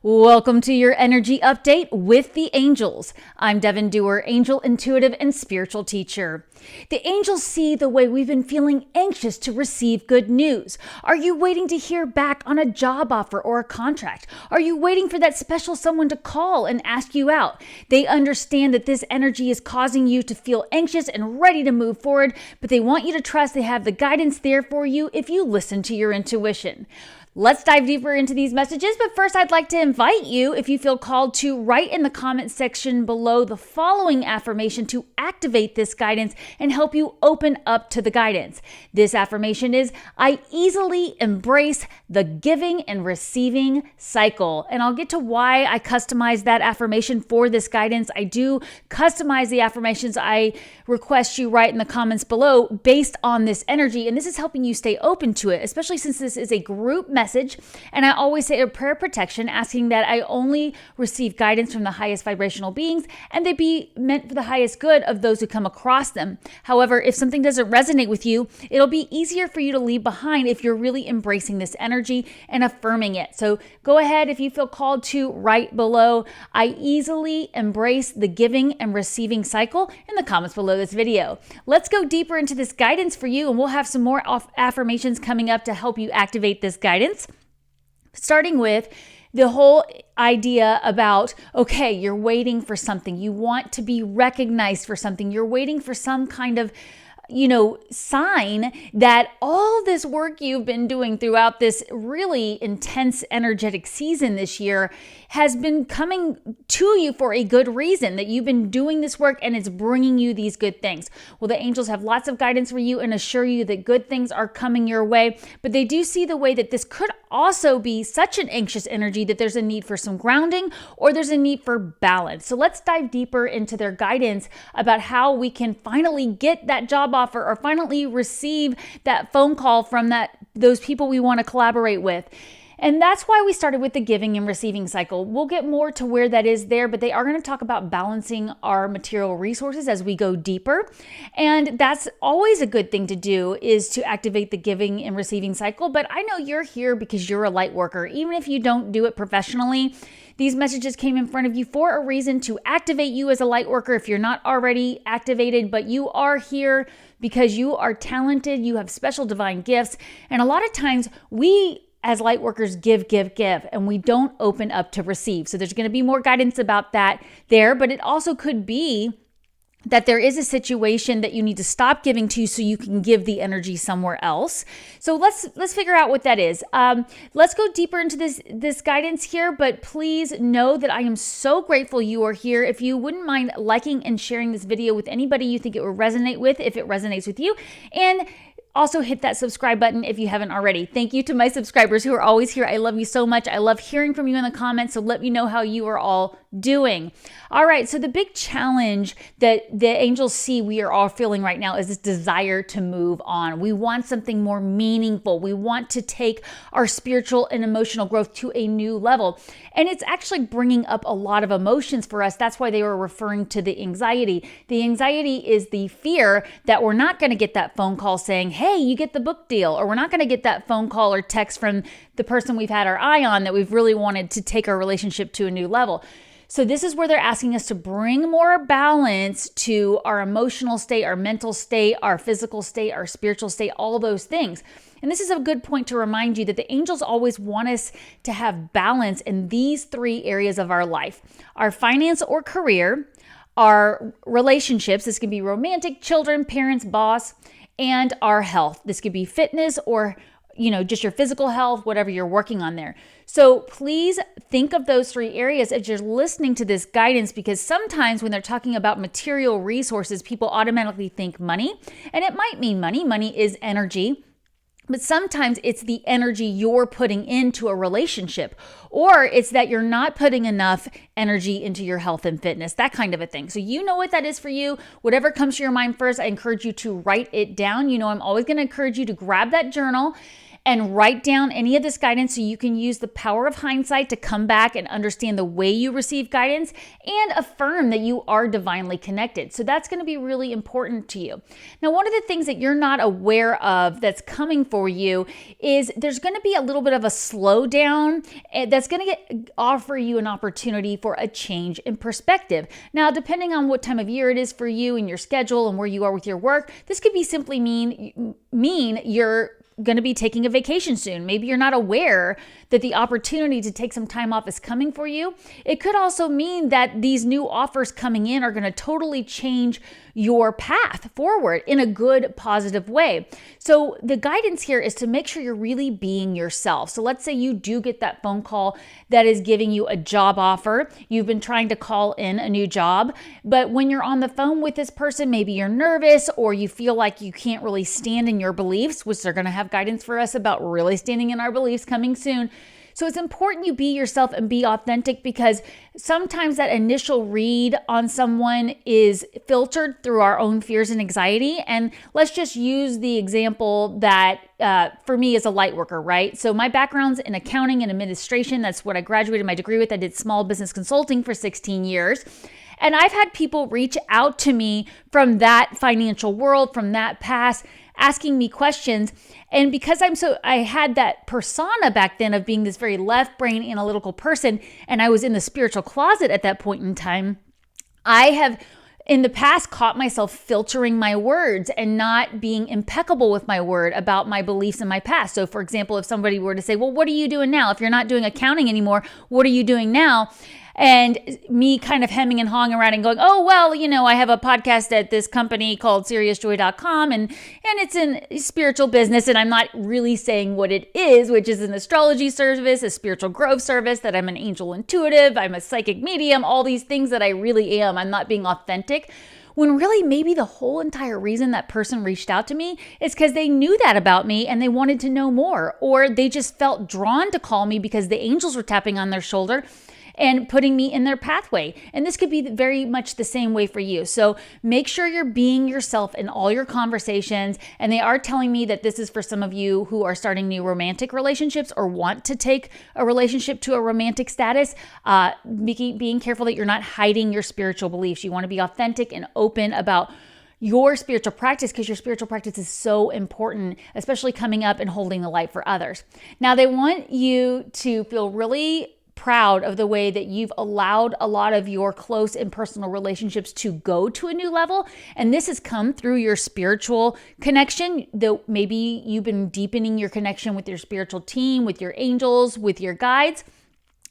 Welcome to your energy update with the angels. I'm Devon Duerr, angel, intuitive, and spiritual teacher. The angels see the way we've been feeling anxious to receive good news. Are you waiting to hear back on a job offer or a contract? Are you waiting for that special someone to call and ask you out? They understand that this energy is causing you to feel anxious and ready to move forward, but they want you to trust they have the guidance there for you if you listen to your intuition. Let's dive deeper into these messages, but first I'd like to invite you, if you feel called, to write in the comment section below the following affirmation to activate this guidance and help you open up to the guidance. This affirmation is, I easily embrace the giving and receiving cycle. And I'll get to why I customize that affirmation for this guidance. I do customize the affirmations I request you write in the comments below based on this energy, and this is helping you stay open to it, especially since this is a group message. And I always say a prayer of protection, asking that I only receive guidance from the highest vibrational beings and they be meant for the highest good of those who come across them. However, if something doesn't resonate with you, it'll be easier for you to leave behind if you're really embracing this energy and affirming it. So go ahead, if you feel called, to write below, I easily embrace the giving and receiving cycle, in the comments below this video. Let's go deeper into this guidance for you, and we'll have some more affirmations coming up to help you activate this guidance. Starting with the whole idea about, okay, you're waiting for something. You want to be recognized for something. You're waiting for some kind of, sign that all this work you've been doing throughout this really intense, energetic season this year has been coming to you for a good reason, that you've been doing this work and it's bringing you these good things. Well, the angels have lots of guidance for you and assure you that good things are coming your way, but they do see the way that this could also be such an anxious energy that there's a need for some grounding or there's a need for balance. So let's dive deeper into their guidance about how we can finally get that job offer or finally receive that phone call from those people we want to collaborate with. And that's why we started with the giving and receiving cycle. We'll get more to where that is there, but they are going to talk about balancing our material resources as we go deeper. And that's always a good thing to do, is to activate the giving and receiving cycle. But I know you're here because you're a light worker. Even if you don't do it professionally, these messages came in front of you for a reason, to activate you as a light worker if you're not already activated, but you are here because you are talented, you have special divine gifts. And a lot of times we as light workers give, and we don't open up to receive. So there's going to be more guidance about that there, but it also could be that there is a situation that you need to stop giving to so you can give the energy somewhere else. So let's figure out what that is. Let's go deeper into this guidance here, but please know that I am so grateful you are here. If you wouldn't mind liking and sharing this video with anybody you think it would resonate with, if it resonates with you, and also hit that subscribe button if you haven't already. Thank you to my subscribers who are always here. I love you so much. I love hearing from you in the comments, so let me know how you are all doing. All right, so the big challenge that the angels see we are all feeling right now is this desire to move on. We want something more meaningful. We want to take our spiritual and emotional growth to a new level. And it's actually bringing up a lot of emotions for us. That's why they were referring to the anxiety. The anxiety is the fear that we're not going to get that phone call saying, hey, you get the book deal, or we're not going to get that phone call or text from the person we've had our eye on that we've really wanted to take our relationship to a new level. So this is where they're asking us to bring more balance to our emotional state, our mental state, our physical state, our spiritual state, all those things. And this is a good point to remind you that the angels always want us to have balance in these three areas of our life: our finance or career, our relationships, this can be romantic, children, parents, boss, and our health. This could be fitness or just your physical health, whatever you're working on there. So please think of those three areas as you're listening to this guidance, because sometimes when they're talking about material resources, people automatically think money, and it might mean money. Money is energy. But sometimes it's the energy you're putting into a relationship, or it's that you're not putting enough energy into your health and fitness, that kind of a thing. So you know what that is for you. Whatever comes to your mind first, I encourage you to write it down. I'm always going to encourage you to grab that journal and write down any of this guidance so you can use the power of hindsight to come back and understand the way you receive guidance and affirm that you are divinely connected. So that's going to be really important to you. Now, one of the things that you're not aware of that's coming for you is there's going to be a little bit of a slowdown that's going to offer you an opportunity for a change in perspective. Now, depending on what time of year it is for you and your schedule and where you are with your work, this could be simply mean you're going to be taking a vacation soon. Maybe you're not aware that the opportunity to take some time off is coming for you. It could also mean that these new offers coming in are going to totally change your path forward in a good, positive way. So the guidance here is to make sure you're really being yourself. So let's say you do get that phone call that is giving you a job offer. You've been trying to call in a new job, but when you're on the phone with this person, maybe you're nervous or you feel like you can't really stand in your beliefs, which they're going to have guidance for us about really standing in our beliefs coming soon. So it's important you be yourself and be authentic, because sometimes that initial read on someone is filtered through our own fears and anxiety. And let's just use the example that for me is a light worker, right? So my background's in accounting and administration. That's what I graduated my degree with. I did small business consulting for 16 years. And I've had people reach out to me from that financial world, from that past, asking me questions. And because I had that persona back then of being this very left brain analytical person, and I was in the spiritual closet at that point in time, I have in the past caught myself filtering my words and not being impeccable with my word about my beliefs in my past. So for example, if somebody were to say, well, what are you doing now? If you're not doing accounting anymore, what are you doing now? And me kind of hemming and hawing around and going, oh, well, I have a podcast at this company called SeriousJoy.com and it's in spiritual business. And I'm not really saying what it is, which is an astrology service, a spiritual growth service, that I'm an angel intuitive, I'm a psychic medium, all these things that I really am. I'm not being authentic. When really maybe the whole entire reason that person reached out to me is because they knew that about me and they wanted to know more, or they just felt drawn to call me because the angels were tapping on their shoulder and putting me in their pathway. And this could be very much the same way for you. So make sure you're being yourself in all your conversations. And they are telling me that this is for some of you who are starting new romantic relationships or want to take a relationship to a romantic status. Being careful that you're not hiding your spiritual beliefs. You want to be authentic and open about your spiritual practice, because your spiritual practice is so important, especially coming up and holding the light for others. Now, they want you to feel really proud of the way that you've allowed a lot of your close and personal relationships to go to a new level. And this has come through your spiritual connection. Though maybe you've been deepening your connection with your spiritual team, with your angels, with your guides.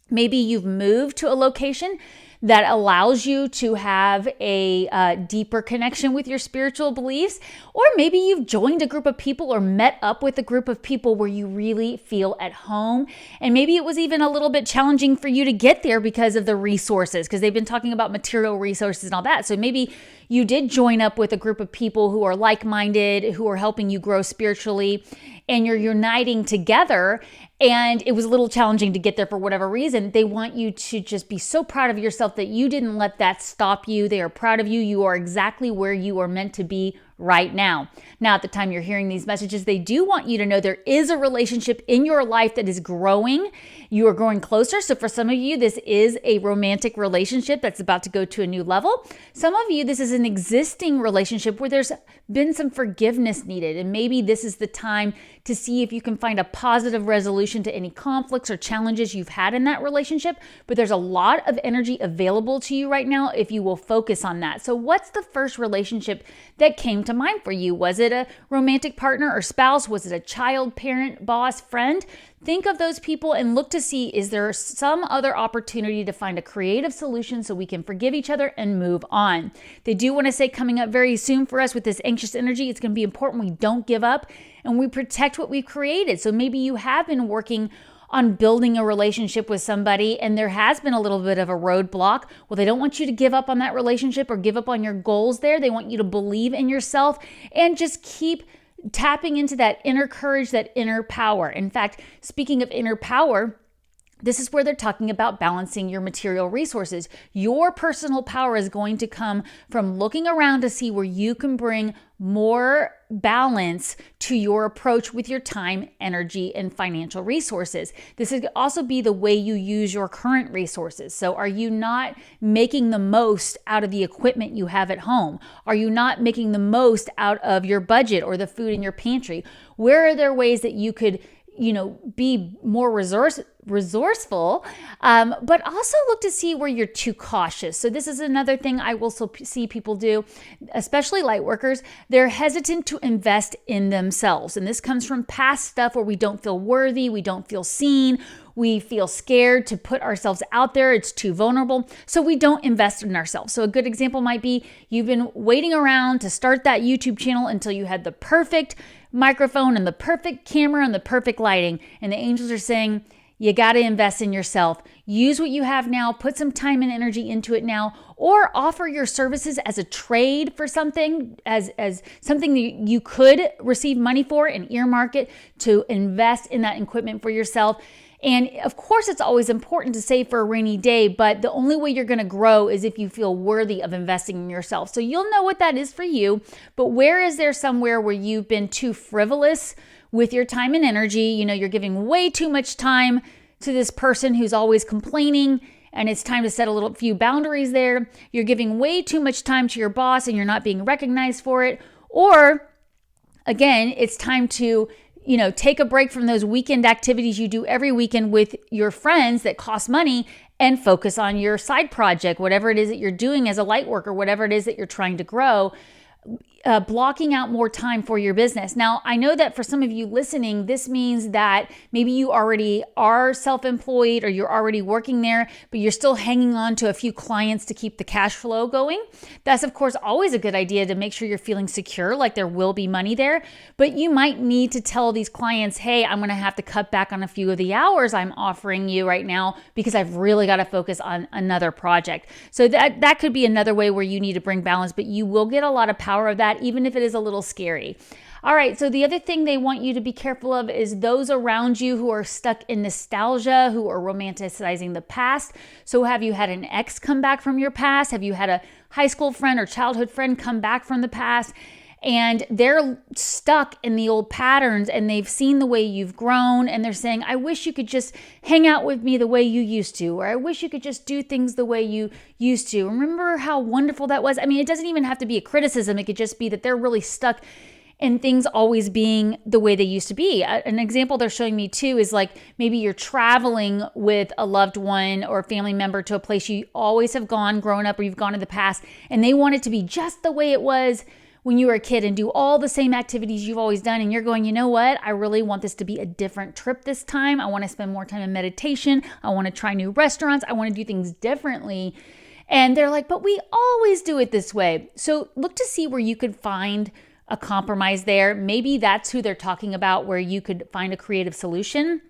Maybe you've moved to a location that allows you to have a deeper connection with your spiritual beliefs. Or maybe you've joined a group of people or met up with a group of people where you really feel at home. And maybe it was even a little bit challenging for you to get there because of the resources, because they've been talking about material resources and all that. So maybe you did join up with a group of people who are like-minded, who are helping you grow spiritually, and you're uniting together. And it was a little challenging to get there for whatever reason. They want you to just be so proud of yourself that you didn't let that stop you. They are proud of you. You are exactly where you are meant to be right now. Now, at the time you're hearing these messages, they do want you to know there is a relationship in your life that is growing. You are growing closer. So for some of you, this is a romantic relationship that's about to go to a new level. Some of you, this is an existing relationship where there's been some forgiveness needed. And maybe this is the time to see if you can find a positive resolution to any conflicts or challenges you've had in that relationship. But there's a lot of energy available to you right now if you will focus on that. So what's the first relationship that came to mind for you? Was it a romantic partner or spouse? Was it a child, parent, boss, friend? Think of those people and look to see, is there some other opportunity to find a creative solution so we can forgive each other and move on? They do want to say coming up very soon for us with this anxious energy, it's going to be important we don't give up and we protect what we've created. So maybe you have been working on building a relationship with somebody and there has been a little bit of a roadblock. Well, they don't want you to give up on that relationship or give up on your goals there. They want you to believe in yourself and just keep tapping into that inner courage, that inner power. In fact, speaking of inner power, This is where they're talking about balancing your material resources. Your personal power is going to come from looking around to see where you can bring more balance to your approach with your time, energy, and financial resources. This could also be the way you use your current resources. So are you not making the most out of the equipment you have at home? Are you not making the most out of your budget or the food in your pantry? Where are there ways that you could be more resourceful, but also look to see where you're too cautious. So this is another thing I will see people do, especially light workers. They're hesitant to invest in themselves. And this comes from past stuff where we don't feel worthy, we don't feel seen, we feel scared to put ourselves out there. It's too vulnerable. So we don't invest in ourselves. So a good example might be you've been waiting around to start that YouTube channel until you had the perfect microphone and the perfect camera and the perfect lighting. And the angels are saying, you got to invest in yourself. Use what you have now, put some time and energy into it now, or offer your services as a trade for something, as something that you could receive money for and earmark it to invest in that equipment for yourself. And of course, it's always important to save for a rainy day, but the only way you're going to grow is if you feel worthy of investing in yourself. So you'll know what that is for you, but where is there somewhere where you've been too frivolous with your time and energy? You're giving way too much time to this person who's always complaining, and it's time to set a few boundaries there. You're giving way too much time to your boss and you're not being recognized for it. Or again, it's time to take a break from those weekend activities you do every weekend with your friends that cost money and focus on your side project, whatever it is that you're doing as a light worker, whatever it is that you're trying to grow. Blocking out more time for your business. Now, I know that for some of you listening, this means that maybe you already are self-employed or you're already working there, but you're still hanging on to a few clients to keep the cash flow going. That's, of course, always a good idea to make sure you're feeling secure, like there will be money there. But you might need to tell these clients, hey, I'm going to have to cut back on a few of the hours I'm offering you right now because I've really got to focus on another project. So that could be another way where you need to bring balance, but you will get a lot of power of that, even if it is a little scary. All right, so the other thing they want you to be careful of is those around you who are stuck in nostalgia, who are romanticizing the past. So have you had an ex come back from your past? Have you had a high school friend or childhood friend come back from the past? And they're stuck in the old patterns and they've seen the way you've grown and they're saying, I wish you could just hang out with me the way you used to, or I wish you could just do things the way you used to. Remember how wonderful that was? I mean, it doesn't even have to be a criticism. It could just be that they're really stuck in things always being the way they used to be. An example they're showing me too is like maybe you're traveling with a loved one or a family member to a place you always have gone growing up or you've gone in the past, and they want it to be just the way it was when you were a kid and do all the same activities you've always done. And you're going, you know what? I really want this to be a different trip this time. I want to spend more time in meditation. I want to try new restaurants. I want to do things differently. And they're like, but we always do it this way. So look to see where you could find a compromise there. Maybe that's who they're talking about, where you could find a creative solution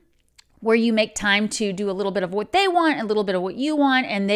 where you make time to do a little bit of what they want, a little bit of what you want, and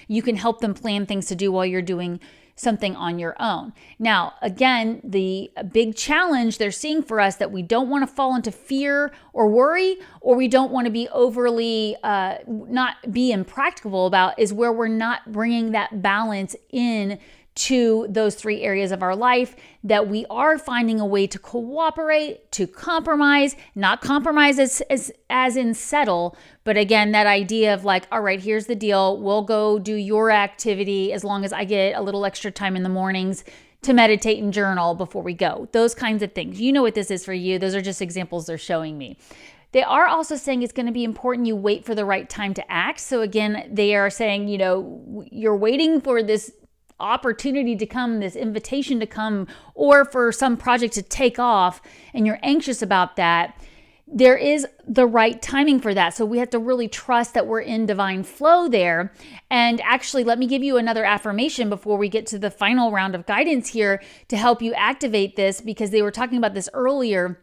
you can help them plan things to do while you're doing something on your own. Now, again, the big challenge they're seeing for us that we don't want to fall into fear or worry, or we don't want to be overly not be impractical about, is where we're not bringing that balance in to those three areas of our life, that we are finding a way to cooperate, to compromise, not compromise as in settle, but again, that idea of like, all right, here's the deal. We'll go do your activity as long as I get a little extra time in the mornings to meditate and journal before we go. Those kinds of things. You know what this is for you. Those are just examples they're showing me. They are also saying it's going to be important you wait for the right time to act. So again, they are saying, you're waiting for this opportunity to come, this invitation to come, or for some project to take off, and you're anxious about that. There is the right timing for that. So we have to really trust that we're in divine flow there. And actually, let me give you another affirmation before we get to the final round of guidance here to help you activate this, because they were talking about this earlier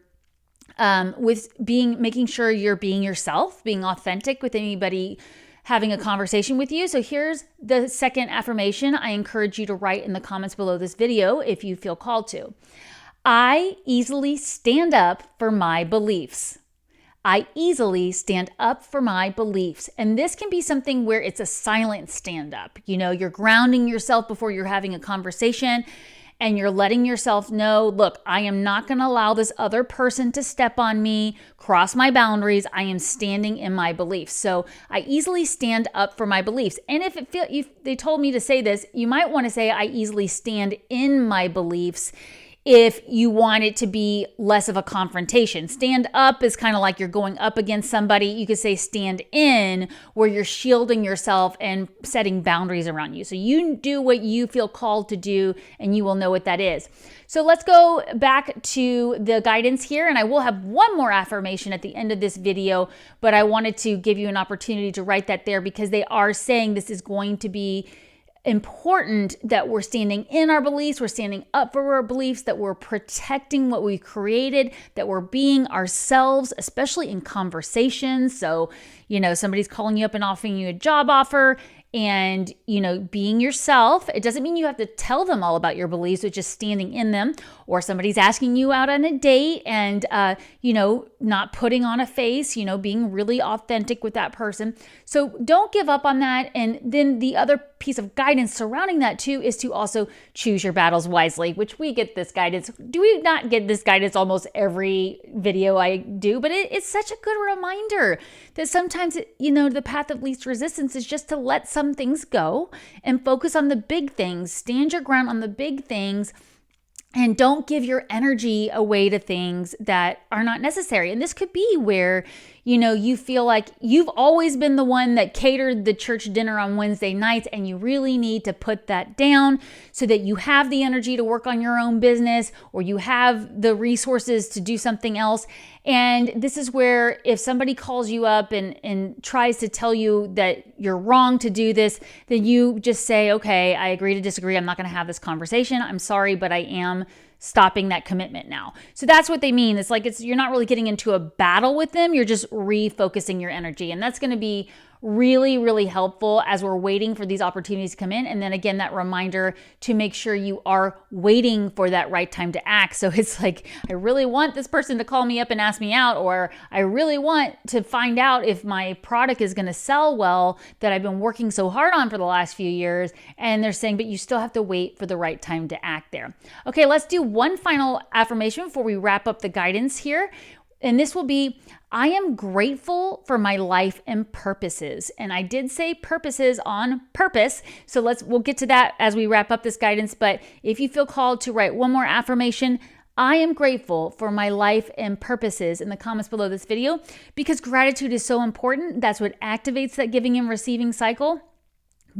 with making sure you're being yourself, being authentic with anybody having a conversation with you. So here's the second affirmation I encourage you to write in the comments below this video if you feel called to. I easily stand up for my beliefs. I easily stand up for my beliefs. And this can be something where it's a silent stand up. You're grounding yourself before you're having a conversation and you're letting yourself know, look, I am not going to allow this other person to step on me, cross my boundaries. I am standing in my beliefs. So I easily stand up for my beliefs. And if they told me to say this, you might want to say I easily stand in my beliefs. If you want it to be less of a confrontation. Stand up is kind of like you're going up against somebody. You could say stand in, where you're shielding yourself and setting boundaries around you. So you do what you feel called to do, and you will know what that is. So let's go back to the guidance here, and I will have one more affirmation at the end of this video, but I wanted to give you an opportunity to write that there because they are saying this is going to be important, that we're standing in our beliefs, we're standing up for our beliefs, that we're protecting what we created, that we're being ourselves, especially in conversations. So, somebody's calling you up and offering you a job offer, and, being yourself. It doesn't mean you have to tell them all about your beliefs, but just standing in them. Or somebody's asking you out on a date and, not putting on a face, being really authentic with that person. So don't give up on that. And then the other piece of guidance surrounding that too is to also choose your battles wisely, which we get this guidance. Do we not get this guidance almost every video I do? But it's such a good reminder that sometimes, the path of least resistance is just to let some things go and focus on the big things. Stand your ground on the big things. And don't give your energy away to things that are not necessary. And this could be where, you feel like you've always been the one that catered the church dinner on Wednesday nights, and you really need to put that down so that you have the energy to work on your own business, or you have the resources to do something else. And this is where if somebody calls you up and tries to tell you that you're wrong to do this, then you just say, okay, I agree to disagree. I'm not going to have this conversation. I'm sorry, but I am stopping that commitment now. So that's what they mean. It's like you're not really getting into a battle with them. You're just refocusing your energy. And that's going to be really, really helpful as we're waiting for these opportunities to come in. And then again, that reminder to make sure you are waiting for that right time to act. So it's like, I really want this person to call me up and ask me out, or I really want to find out if my product is going to sell well that I've been working so hard on for the last few years. And they're saying, but you still have to wait for the right time to act there. Okay, let's do one final affirmation before we wrap up the guidance here. And this will be, I am grateful for my life and purposes. And I did say purposes on purpose. So we'll get to that as we wrap up this guidance. But if you feel called to write one more affirmation, I am grateful for my life and purposes in the comments below this video, because gratitude is so important. That's what activates that giving and receiving cycle.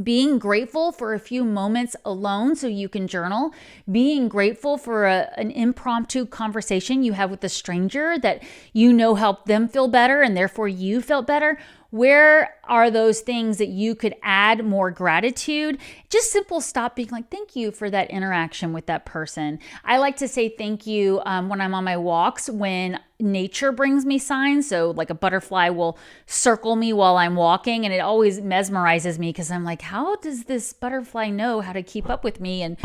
Being grateful for a few moments alone so you can journal. Being grateful for an impromptu conversation you have with a stranger that helped them feel better and therefore you felt better. Where are those things that you could add more gratitude? Just simple stop being like, thank you for that interaction with that person. I like to say thank you when I'm on my walks, when nature brings me signs. So like a butterfly will circle me while I'm walking, and it always mesmerizes me because I'm like, how does this butterfly know how to keep up with me and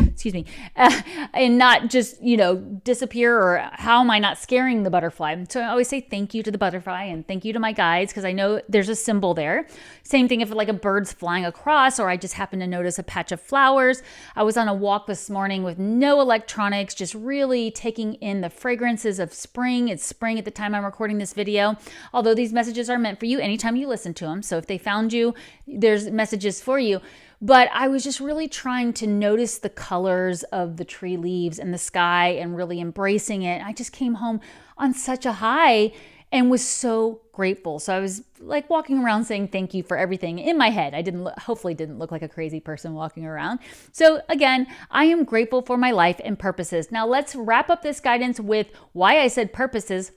and not just, disappear, or how am I not scaring the butterfly? So I always say thank you to the butterfly and thank you to my guides, because I know there's a symbol there. Same thing if like a bird's flying across, or I just happen to notice a patch of flowers. I was on a walk this morning with no electronics, just really taking in the fragrances of spring. It's spring at the time I'm recording this video, although these messages are meant for you anytime you listen to them. So if they found you, there's messages for you. But I was just really trying to notice the colors of the tree leaves and the sky and really embracing it. I just came home on such a high and was so grateful. So I was like walking around saying thank you for everything in my head. I hopefully didn't look like a crazy person walking around. So again, I am grateful for my life and purposes. Now let's wrap up this guidance with why I said purposes.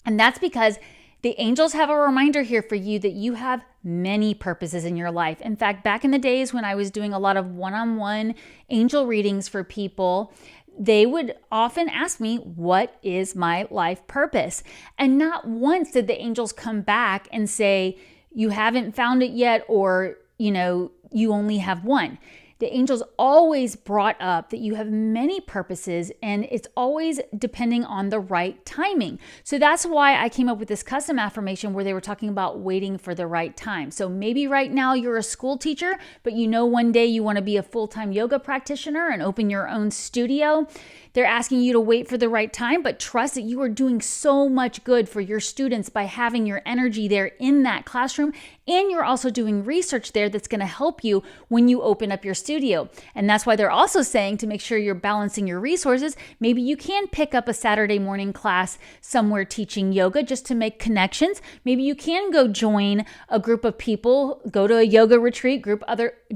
And that's because the angels have a reminder here for you that you have many purposes in your life. In fact, back in the days when I was doing a lot of one-on-one angel readings for people, they would often ask me, what is my life purpose? And not once did the angels come back and say, you haven't found it yet, or, you only have one. the angels always brought up that you have many purposes and it's always depending on the right timing. So that's why I came up with this custom affirmation where they were talking about waiting for the right time. So maybe right now you're a school teacher, but you know one day you want to be a full-time yoga practitioner and open your own studio. They're asking you to wait for the right time, but trust that you are doing so much good for your students by having your energy there in that classroom. And you're also doing research there that's going to help you when you open up your studio. And that's why they're also saying to make sure you're balancing your resources. Maybe you can pick up a Saturday morning class somewhere teaching yoga just to make connections. Maybe you can go join a group of people, go to a yoga retreat,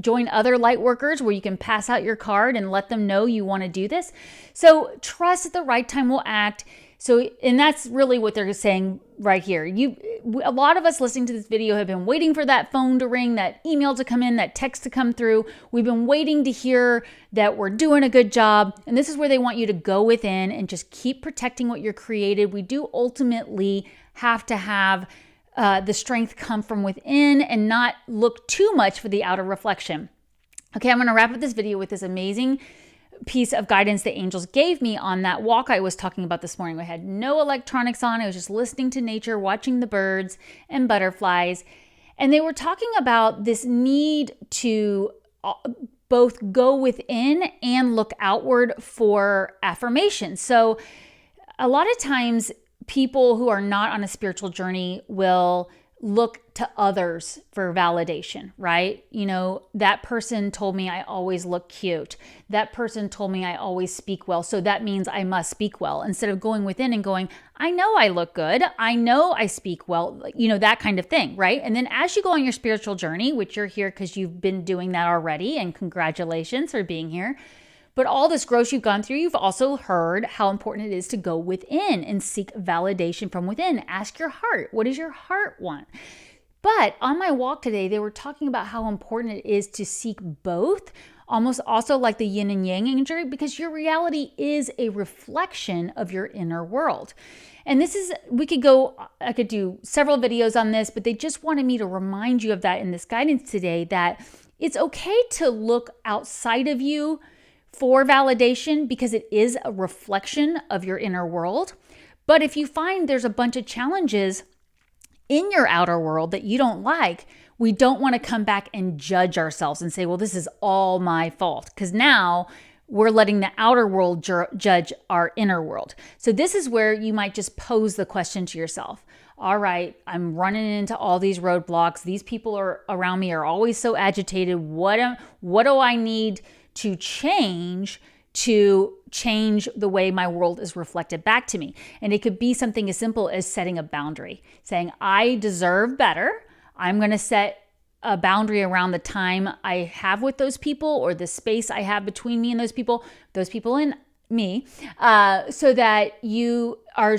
join other light workers where you can pass out your card and let them know you want to do this. So trust at the right time will act. And that's really what they're saying right here. A lot of us listening to this video have been waiting for that phone to ring, that email to come in, that text to come through. We've been waiting to hear that we're doing a good job. And this is where they want you to go within and just keep protecting what you're created. We do ultimately have to have the strength come from within and not look too much for the outer reflection. Okay, I'm going to wrap up this video with this amazing piece of guidance the angels gave me on that walk I was talking about this morning. I had no electronics on. I was just listening to nature, watching the birds and butterflies. And they were talking about this need to both go within and look outward for affirmation. So a lot of times people who are not on a spiritual journey will look to others for validation, right? That person told me I always look cute. That person told me I always speak well. So that means I must speak well, instead of going within and going, I know I look good. I know I speak well, that kind of thing, right? And then as you go on your spiritual journey, which you're here because you've been doing that already, and congratulations for being here. But all this growth you've gone through, you've also heard how important it is to go within and seek validation from within. Ask your heart, what does your heart want? But on my walk today, they were talking about how important it is to seek both, almost also like the yin and yang energy, because your reality is a reflection of your inner world. And I could do several videos on this, but they just wanted me to remind you of that in this guidance today, that it's okay to look outside of you for validation because it is a reflection of your inner world. But if you find there's a bunch of challenges in your outer world that you don't like, we don't want to come back and judge ourselves and say, well, this is all my fault, because now we're letting the outer world judge our inner world. So this is where you might just pose the question to yourself. All right, I'm running into all these roadblocks. These people around me are always so agitated. What do I need to change the way my world is reflected back to me? And it could be something as simple as setting a boundary, saying, I deserve better. I'm going to set a boundary around the time I have with those people, or the space I have between me and those people and me, so that you are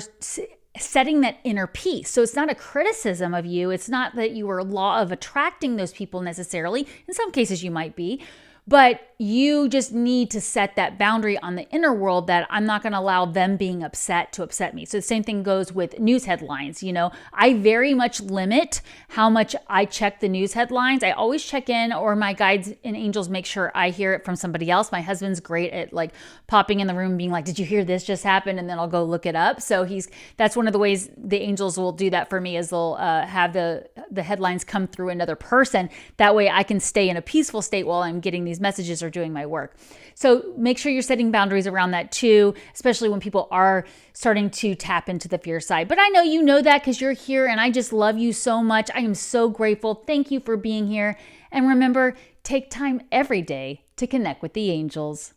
setting that inner peace. So it's not a criticism of you. It's not that you are law of attracting those people necessarily. In some cases you might be, but you just need to set that boundary on the inner world that I'm not going to allow them being upset to upset me. So the same thing goes with news headlines. I very much limit how much I check the news headlines. I always check in, or my guides and angels make sure I hear it from somebody else. My husband's great at popping in the room being like, did you hear this just happened? And then I'll go look it up. So that's one of the ways the angels will do that for me, is they'll have the headlines come through another person. That way I can stay in a peaceful state while I'm getting these messages or doing my work. So make sure you're setting boundaries around that too, especially when people are starting to tap into the fear side. But I know you know that because you're here, and I just love you so much. I am so grateful. Thank you for being here. And remember, take time every day to connect with the angels.